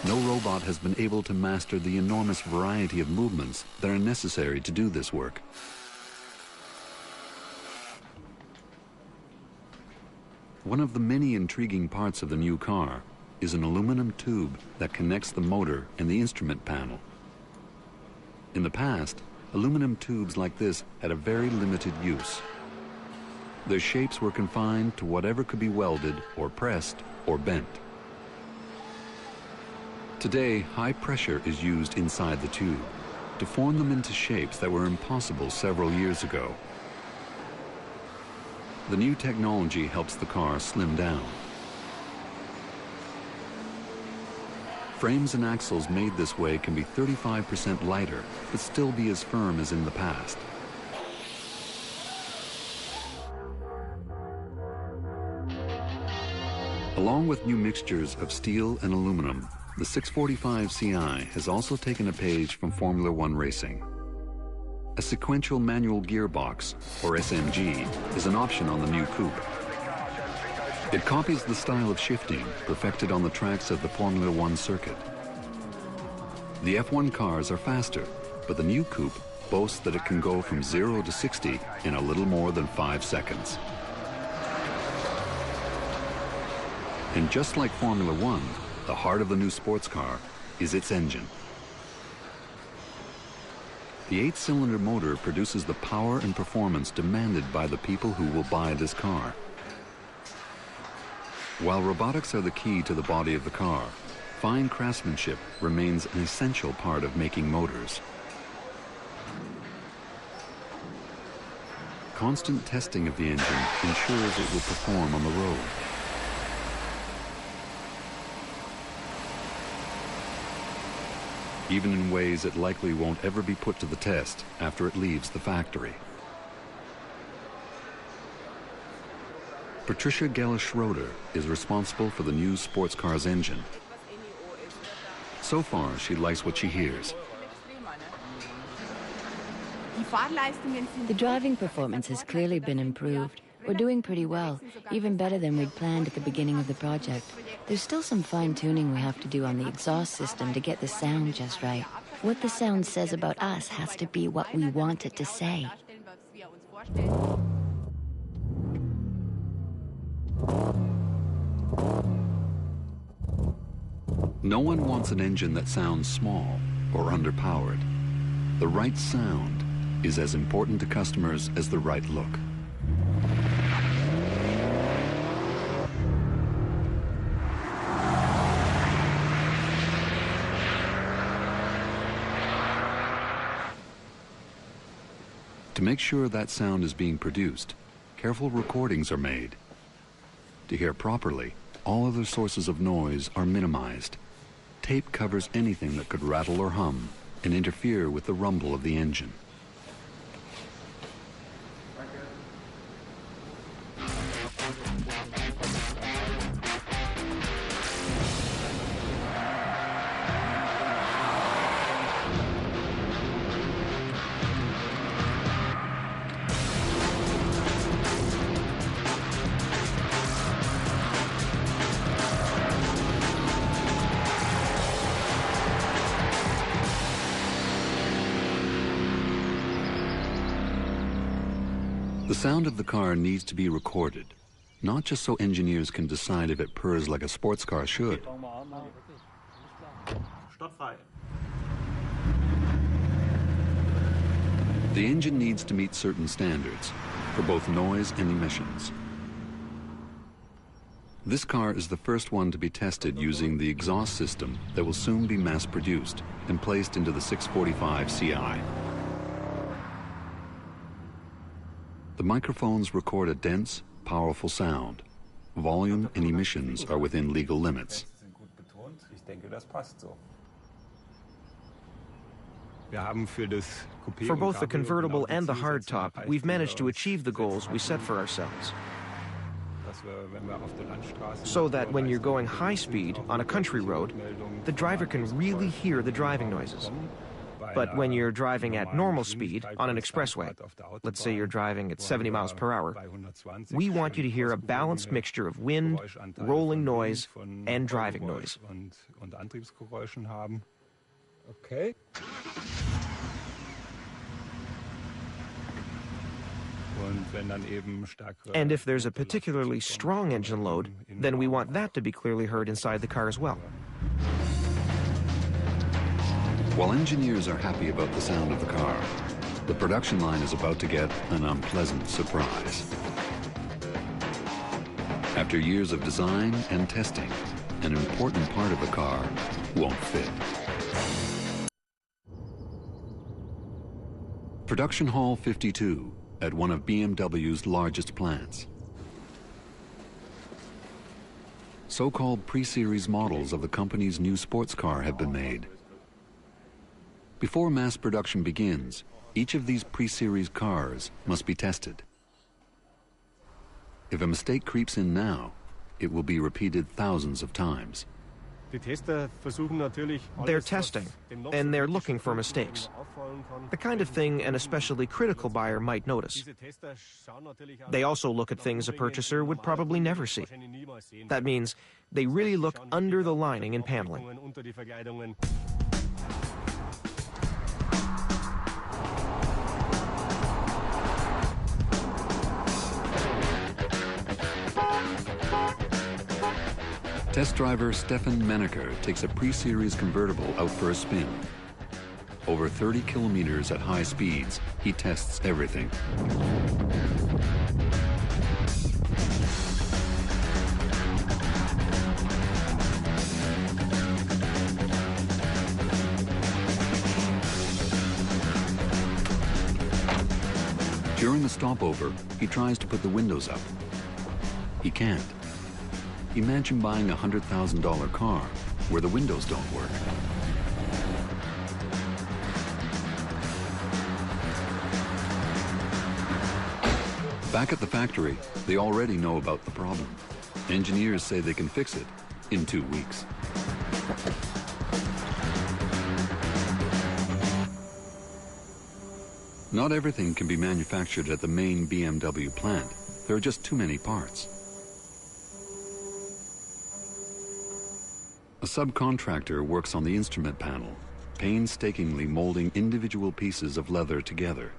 No robot has been able to master the enormous variety of movements that are necessary to do this work. One of the many intriguing parts of the new car is an aluminum tube that connects the motor and the instrument panel. In the past, aluminum tubes like this had a very limited use. Their shapes were confined to whatever could be welded or pressed or bent. Today, high pressure is used inside the tube to form them into shapes that were impossible several years ago. The new technology helps the car slim down. Frames and axles made this way can be 35% lighter, but still be as firm as in the past. Along with new mixtures of steel and aluminum, the 645 Ci has also taken a page from Formula One racing. A sequential manual gearbox, or SMG, is an option on the new coupe. It copies the style of shifting perfected on the tracks of the Formula One circuit. The F1 cars are faster, but the new coupe boasts that it can go from 0 to 60 in a little more than 5 seconds. And just like Formula One, the heart of the new sports car is its engine. The 8-cylinder motor produces the power and performance demanded by the people who will buy this car. While robotics are the key to the body of the car, fine craftsmanship remains an essential part of making motors. Constant testing of the engine ensures it will perform on the road. Even in ways it likely won't ever be put to the test after it leaves the factory. Patricia Geller-Schroeder is responsible for the new sports car's engine. So far, she likes what she hears. The driving performance has clearly been improved. We're doing pretty well, even better than we'd planned at the beginning of the project. There's still some fine-tuning we have to do on the exhaust system to get the sound just right. What the sound says about us has to be what we want it to say. No one wants an engine that sounds small or underpowered. The right sound is as important to customers as the right look. To make sure that sound is being produced, careful recordings are made. To hear properly, all other sources of noise are minimized. Tape covers anything that could rattle or hum and interfere with the rumble of the engine. The sound of the car needs to be recorded, not just so engineers can decide if it purrs like a sports car should. The engine needs to meet certain standards for both noise and emissions. This car is the first one to be tested using the exhaust system that will soon be mass-produced and placed into the 645 Ci. The microphones record a dense, powerful sound. Volume and emissions are within legal limits. For both the convertible and the hardtop, we've managed to achieve the goals we set for ourselves. So that when you're going high speed on a country road, the driver can really hear the driving noises. But when you're driving at normal speed on an expressway, let's say you're driving at 70 miles per hour, we want you to hear a balanced mixture of wind, rolling noise, and driving noise. Okay. And if there's a particularly strong engine load, then we want that to be clearly heard inside the car as well. While engineers are happy about the sound of the car, the production line is about to get an unpleasant surprise. After years of design and testing, an important part of the car won't fit. Production Hall 52 at one of BMW's largest plants. So-called pre-series models of the company's new sports car have been made. Before mass production begins, each of these pre-series cars must be tested. If a mistake creeps in now, it will be repeated thousands of times. They're testing, and they're looking for mistakes. The kind of thing an especially critical buyer might notice. They also look at things a purchaser would probably never see. That means they really look under the lining and paneling. Test driver Stefan Menaker takes a pre-series convertible out for a spin. Over 30 kilometers at high speeds, he tests everything. During the stopover, he tries to put the windows up. He can't. Imagine buying a $100,000 car where the windows don't work. Back at the factory, they already know about the problem. Engineers say they can fix it in 2 weeks. Not everything can be manufactured at the main BMW plant. There are just too many parts. A subcontractor works on the instrument panel, painstakingly molding individual pieces of leather together.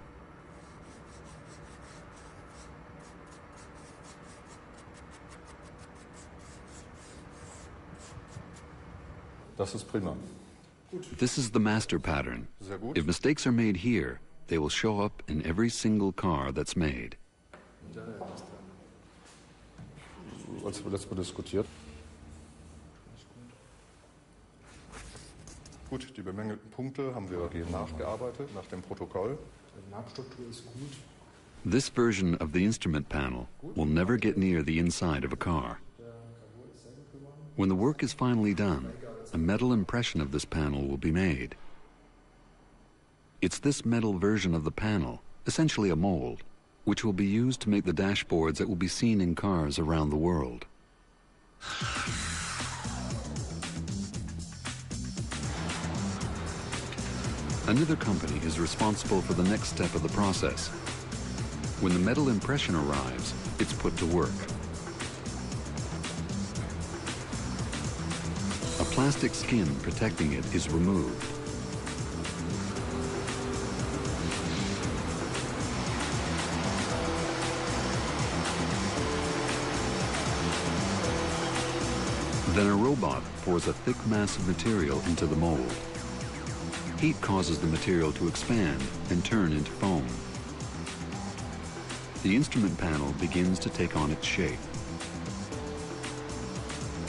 Das ist prima. This is the master pattern. If mistakes are made here, they will show up in every single car that's made. Was wird jetzt diskutiert? Gut, die bemängelten Punkte haben wir nachgearbeitet nach dem Protokoll. This version of the instrument panel will never get near the inside of a car. When the work is finally done, a metal impression of this panel will be made. It's this metal version of the panel, essentially a mold, which will be used to make the dashboards that will be seen in cars around the world. Another company is responsible for the next step of the process. When the metal impression arrives, it's put to work. A plastic skin protecting it is removed. Then a robot pours a thick mass of material into the mold. Heat causes the material to expand and turn into foam. The instrument panel begins to take on its shape.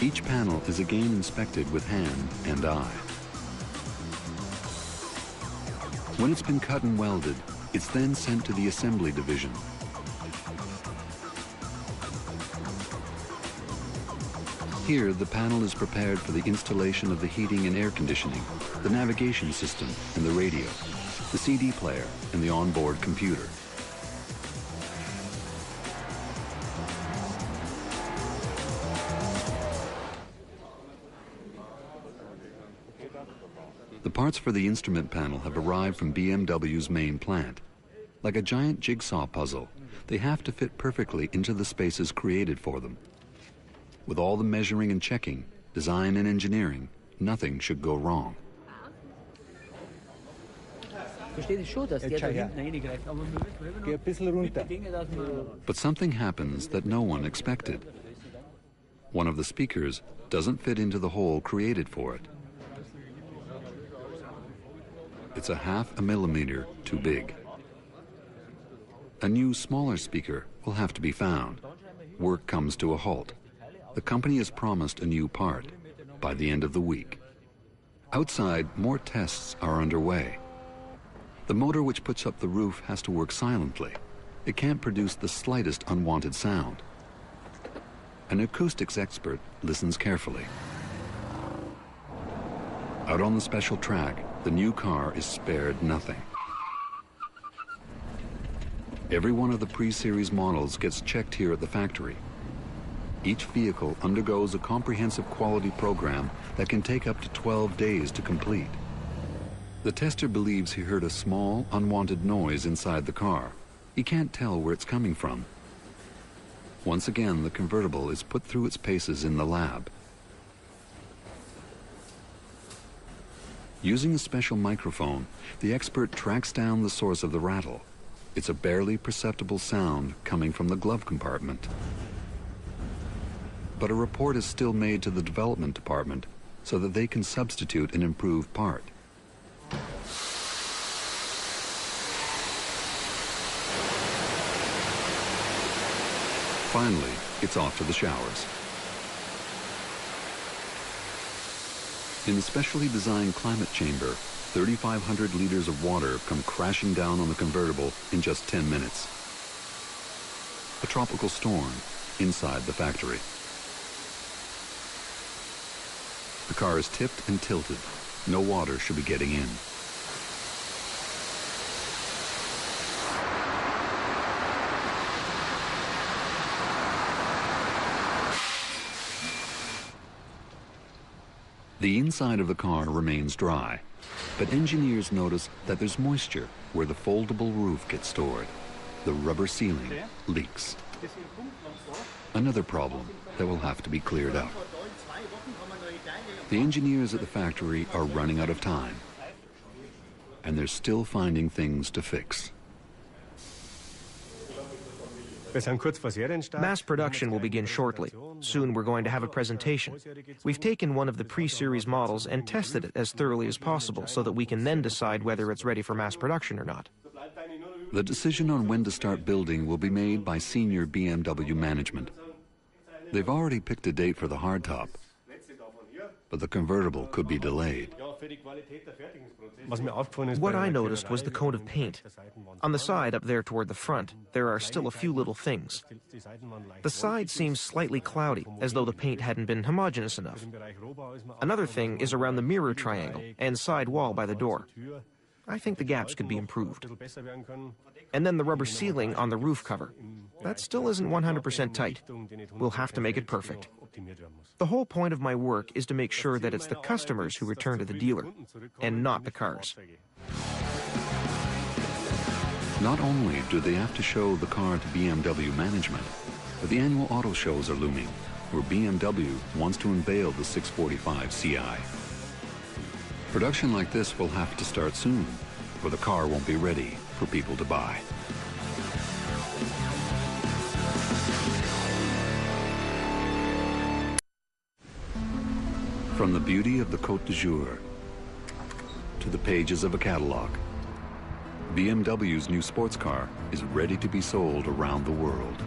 Each panel is again inspected with hand and eye. When it's been cut and welded, it's then sent to the assembly division. Here, the panel is prepared for the installation of the heating and air conditioning, the navigation system and the radio, the CD player and the onboard computer. The parts for the instrument panel have arrived from BMW's main plant. Like a giant jigsaw puzzle, they have to fit perfectly into the spaces created for them. With all the measuring and checking, design and engineering, nothing should go wrong. But something happens that no one expected. One of the speakers doesn't fit into the hole created for it. It's a ½ millimeter too big. A new, smaller speaker will have to be found. Work comes to a halt. The company has promised a new part by the end of the week. Outside, more tests are underway. The motor which puts up the roof has to work silently. It can't produce the slightest unwanted sound. An acoustics expert listens carefully. Out on the special track, the new car is spared nothing. Every one of the pre-series models gets checked here at the factory. Each vehicle undergoes a comprehensive quality program that can take up to 12 days to complete. The tester believes he heard a small, unwanted noise inside the car. He can't tell where it's coming from. Once again, the convertible is put through its paces in the lab. Using a special microphone, the expert tracks down the source of the rattle. It's a barely perceptible sound coming from the glove compartment. But a report is still made to the development department so that they can substitute an improved part. Finally, it's off to the showers. In the specially designed climate chamber, 3,500 liters of water come crashing down on the convertible in just 10 minutes. A tropical storm inside the factory. The car is tipped and tilted. No water should be getting in. The inside of the car remains dry, but engineers notice that there's moisture where the foldable roof gets stored. The rubber ceiling leaks. Another problem that will have to be cleared up. The engineers at the factory are running out of time, and they're still finding things to fix. Mass production will begin shortly. Soon we're going to have a presentation. We've taken one of the pre-series models and tested it as thoroughly as possible so that we can then decide whether it's ready for mass production or not. The decision on when to start building will be made by senior BMW management. They've already picked a date for the hardtop, but the convertible could be delayed. What I noticed was the coat of paint. On the side up there toward the front, there are still a few little things. The side seems slightly cloudy, as though the paint hadn't been homogeneous enough. Another thing is around the mirror triangle and side wall by the door. I think the gaps could be improved. And then the rubber ceiling on the roof cover. That still isn't 100% tight. We'll have to make it perfect. The whole point of my work is to make sure that it's the customers who return to the dealer, and not the cars. Not only do they have to show the car to BMW management, but the annual auto shows are looming, where BMW wants to unveil the 645 Ci. Production like this will have to start soon, or the car won't be ready for people to buy. From the beauty of the Côte d'Azur to the pages of a catalog, BMW's new sports car is ready to be sold around the world.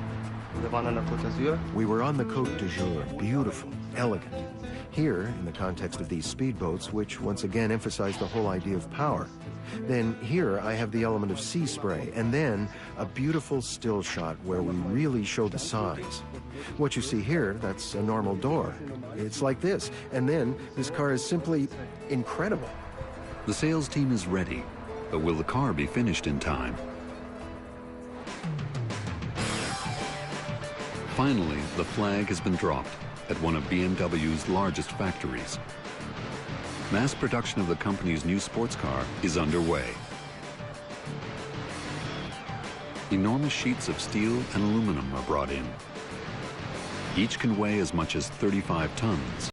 We were on the Côte d'Azur, beautiful, elegant. Here, in the context of these speedboats, which once again emphasize the whole idea of power. Then here I have the element of sea spray, and then a beautiful still shot where we really show the size. What you see here, that's a normal door. It's like this, and then this car is simply incredible. The sales team is ready, but will the car be finished in time? Finally, the flag has been dropped at one of BMW's largest factories. Mass production of the company's new sports car is underway. Enormous sheets of steel and aluminum are brought in. Each can weigh as much as 35 tons.